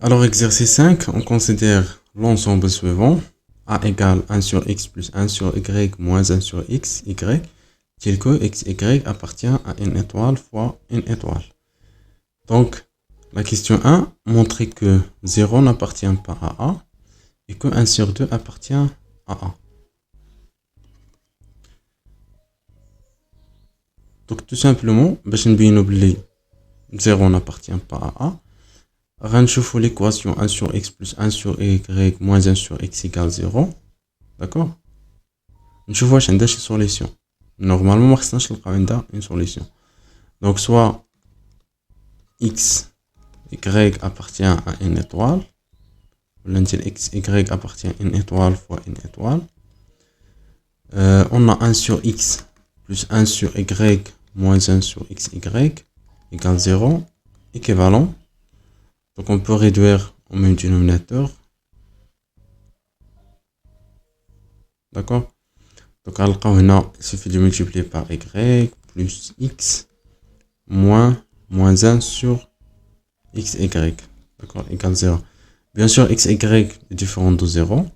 Alors, exercice 5, on considère l'ensemble suivant. A égale 1 sur x plus 1 sur y moins 1 sur x, y, tel que x, y appartient à une étoile fois une étoile. Donc, la question 1, montrer que 0 n'appartient pas à A et que 1 sur 2 appartient à A. Donc, tout simplement, باش نبينو بلي 0 n'appartient pas à A, غنشوفوا l'équation 1 sur x plus 1 sur y moins 1 sur x égale 0. D'accord. نشوفوا واش عندها شي solution. Normalement, ما خصناش نلقاو عندها une solution. Donc, soit x, y appartient à une étoile, ou l'entier x, y appartient à une étoile fois une étoile. On a 1 sur x plus 1 sur y moins 1 sur x, y égale 0, équivalent. Donc, on peut réduire au même dénominateur. D'accord. Donc, il suffit de multiplier par y plus x moins 1 sur x, y. D'accord, égale 0. Bien sûr, x, y est différent de 0.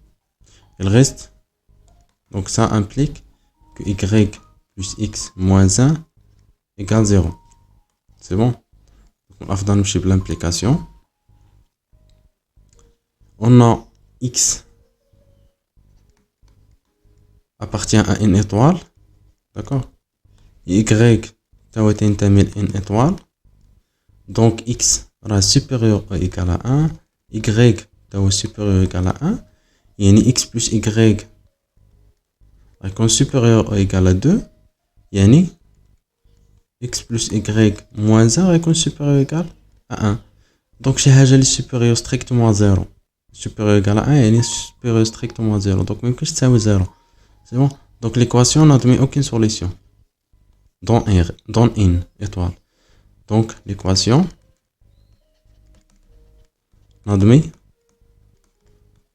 Il reste. Donc, ça implique que y plus x moins 1 égale 0. C'est bon. On va faire l'implication. On a x appartient à une étoile. D'accord. Y est une étoile. Donc x sera supérieur ou égal à 1. Y est supérieur ou égal à 1. Et x plus y est supérieur ou égal à 2. Et x plus y moins 1 est supérieur ou égal à 1. Donc chez Hajj est supérieur strictement à 0. Supérieur ou égal à 1 et supérieur strictement à 0. Donc même que c'est 0. C'est bon. Donc l'équation n'admet aucune solution. Dans une étoile. Donc l'équation n'admet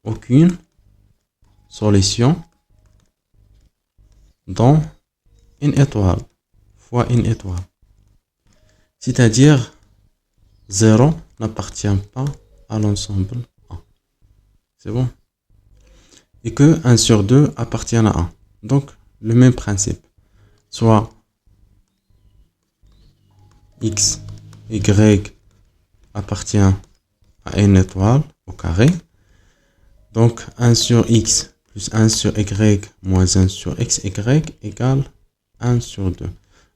aucune solution dans une étoile fois une étoile. C'est-à-dire 0 n'appartient pas à l'ensemble A. C'est bon. Et que 1 sur 2 appartient à A. Donc le même principe. Soit x, y appartient à une étoile au carré. Donc 1 sur x plus 1 sur y moins 1 sur x, y égale 1 sur 2.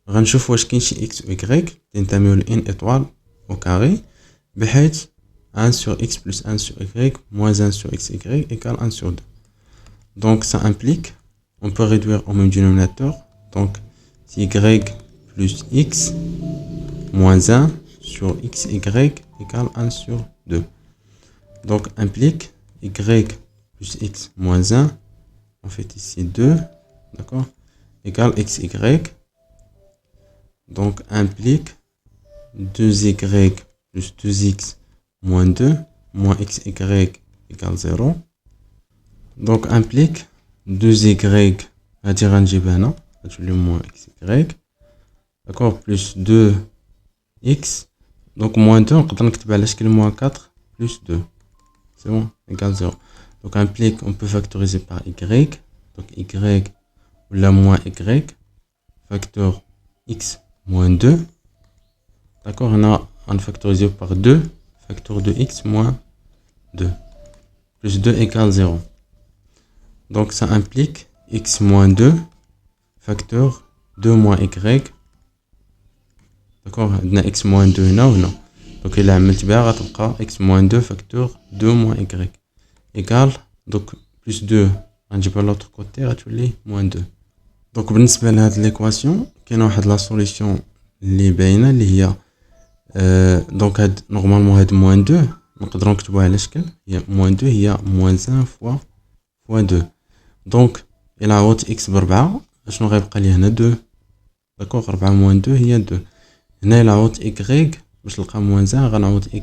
غنشوف واش كاين شي x ou y تنتميو لإن étoile au carré بحيث 1 sur x plus 1 sur y moins 1 sur x, y égale 1 sur 2. Donc ça implique, on peut réduire au même dénominateur. Donc c'est y plus x moins 1 sur x, y égale 1 sur 2. Donc implique y plus x moins 1, on fait ici 2, d'accord, égale x, y. Donc implique 2y plus 2x moins 2 moins x, y égale 0. Donc implique 2y, à dire un jibana, moins x, y, d'accord, plus 2x, donc moins 2, on peut écrire à moins 4 plus 2. C'est bon, égale 0. Donc implique, on peut factoriser par y, donc y ou la moins y, facteur x moins 2. D'accord, on factorisé par 2, facteur de x moins 2. Plus 2 égale 0. Donc ça implique x moins 2, facteur 2 moins y. D'accord, on a x moins 2 هنا وهنا. Donc il a multiplié غتبقى x moins 2 facteur 2 moins y. Égale, donc plus 2, غنجيبها l'autre côté غتولي moins 2. Donc بالنسبة لهاد l'équation كاينه واحد لا solution اللي باينه اللي هي donc هاد نورمالمون هاد moins 2 نقدروا نكتبوها على شكل هي moins 2 هي moins 1 fois 2. Donc الى عوضت x ب4 شنو غيبقى لي هنا 2. داكوغ 4 moins 2 هي 2. هنا الى عوضت y باش نلقى moins 1 غنعوض y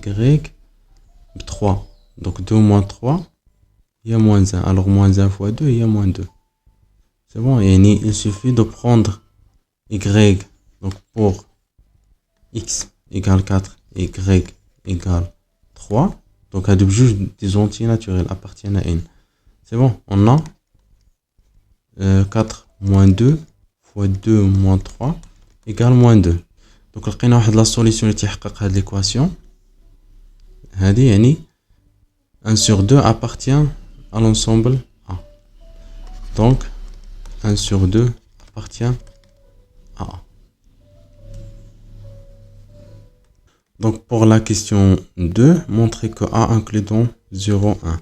ب 3. Donc 2 moins 3 il y a moins 1. Alors moins 1 fois 2, il y a moins 2. C'est bon, il suffit de prendre y, donc pour x égale 4, y égale 3. Donc, à deux juges des entiers naturels appartiennent à n. C'est bon, on a 4 moins 2 fois 2 moins 3 égale moins 2. Donc, لقينا واحد la solution اللي تحقق هاد l'équation. هادي يعني 1 sur 2 appartient à l'ensemble A. Donc, 1 sur 2 appartient à A. Donc, pour la question 2, montrer que A inclut dans 0, 1.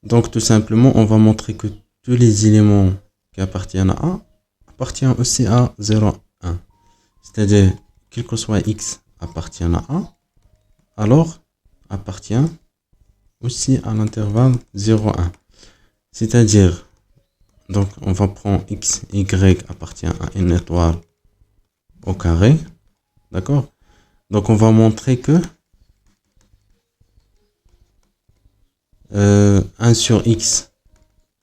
Donc, tout simplement, on va montrer que tous les éléments qui appartiennent à A appartiennent aussi à 0, 1. C'est-à-dire, quel que soit X appartient à A, alors appartient aussi à l'intervalle 0, 1. C'est-à-dire, donc on va prendre X, Y appartient à une étoile au carré. D'accord? Donc on va montrer que 1 sur X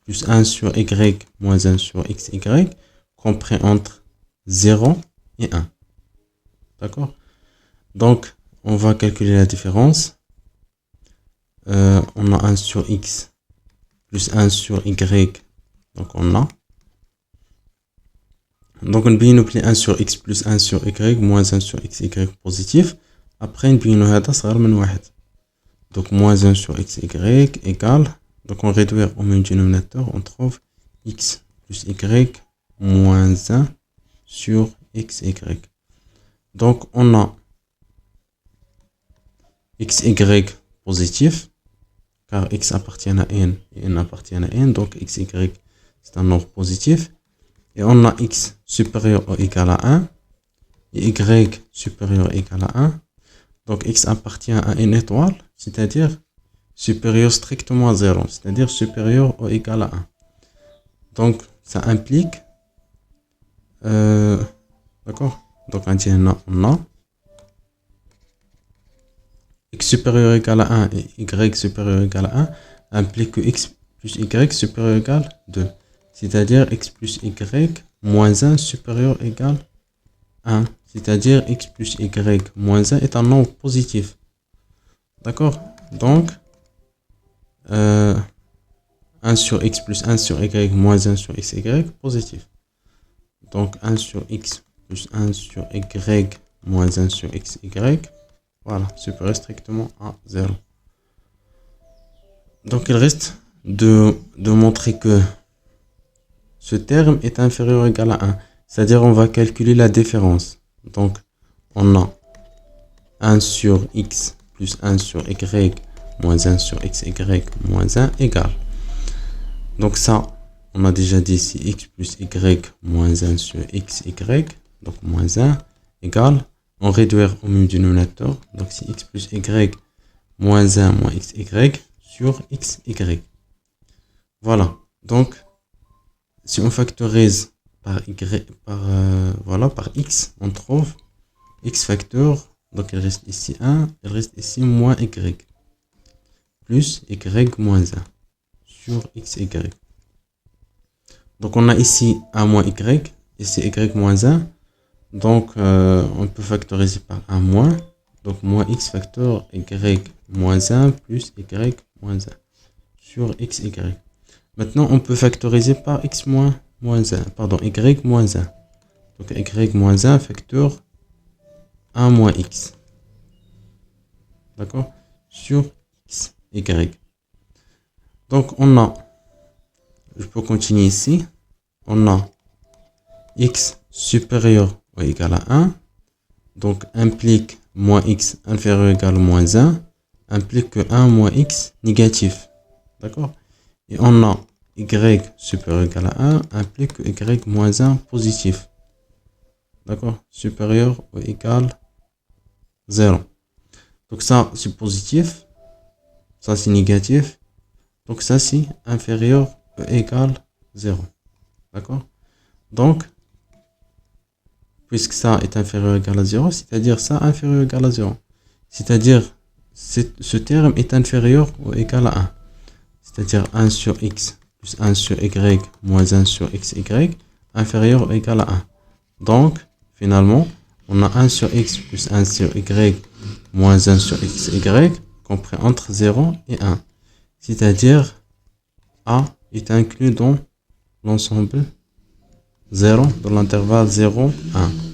plus 1 sur Y moins 1 sur XY compris entre 0 et 1. D'accord? Donc on va calculer la différence. On a 1 sur X plus 1 sur Y. Donc on a. Donc on peut appeler 1 sur X plus 1 sur Y moins 1 sur XY positif. Après on peut هذا صغر من 1. Donc moins 1 sur XY égale. Donc on réduit au même dénominateur. On trouve X plus Y moins 1 sur XY. Donc on a XY positif. Car X appartient à N et N appartient à N. Donc XY c'est un nombre positif. Et on a X supérieur ou égal à 1. Et Y supérieur ou égal à 1. Donc X appartient à une étoile. C'est-à-dire supérieur strictement à 0. C'est-à-dire supérieur ou égal à 1. Donc ça implique... d'accord. Donc on a X supérieur ou égal à 1 et Y supérieur ou égal à 1 implique que X plus Y supérieur ou égal à 2. C'est-à-dire X plus Y moins 1 supérieur ou égal à 1. C'est-à-dire X plus Y moins 1 est un nombre positif. D'accord? Donc, 1 sur X plus 1 sur Y moins 1 sur XY positif. Donc 1 sur X plus 1 sur Y moins 1 sur XY. Voilà, supérieur strictement à 0. Donc il reste de montrer que ce terme est inférieur ou égal à 1. C'est-à-dire on va calculer la différence. Donc on a 1 sur X plus 1 sur Y moins 1 sur XY moins 1 égale. Donc ça, on a déjà dit ici X plus Y moins 1 sur XY. Donc moins 1 égale. On réduit au même dénominateur. Donc c'est X plus Y moins 1 moins XY sur XY. Voilà. Donc si on factorise par Y, par X, on trouve X facteur. Donc il reste ici 1, il reste ici moins Y. Plus Y moins 1 sur XY. Donc on a ici 1 moins Y, ici Y moins 1. Donc on peut factoriser par 1 moins. Donc moins X facteur Y moins 1 plus Y moins 1 sur XY. Maintenant on peut factoriser par X moins 1. Pardon, Y moins 1. Donc Y moins 1 facteur 1 moins X. D'accord? Sur X, Y. Donc on a, je peux continuer ici. On a X supérieur ou égal à 1. Donc implique moins X inférieur ou égal à moins 1. Implique que 1 moins X négatif. D'accord? Et on a Y supérieur ou égal à 1 implique que Y moins 1 positif. D'accord? Supérieur ou égal à 0. Donc ça c'est positif. Ça c'est négatif. Donc ça c'est inférieur ou égal à 0. D'accord? Donc, puisque ça est inférieur ou égal à 0, c'est-à-dire ça inférieur ou égal à 0. C'est-à-dire ce terme est inférieur ou égal à 1. C'est-à-dire 1 sur X plus 1 sur Y moins 1 sur XY inférieur ou égal à 1. Donc, finalement, on a 1 sur X plus 1 sur Y moins 1 sur XY compris entre 0 et 1. C'est-à-dire, A est inclus dans l'ensemble 0, dans l'intervalle 0, 1.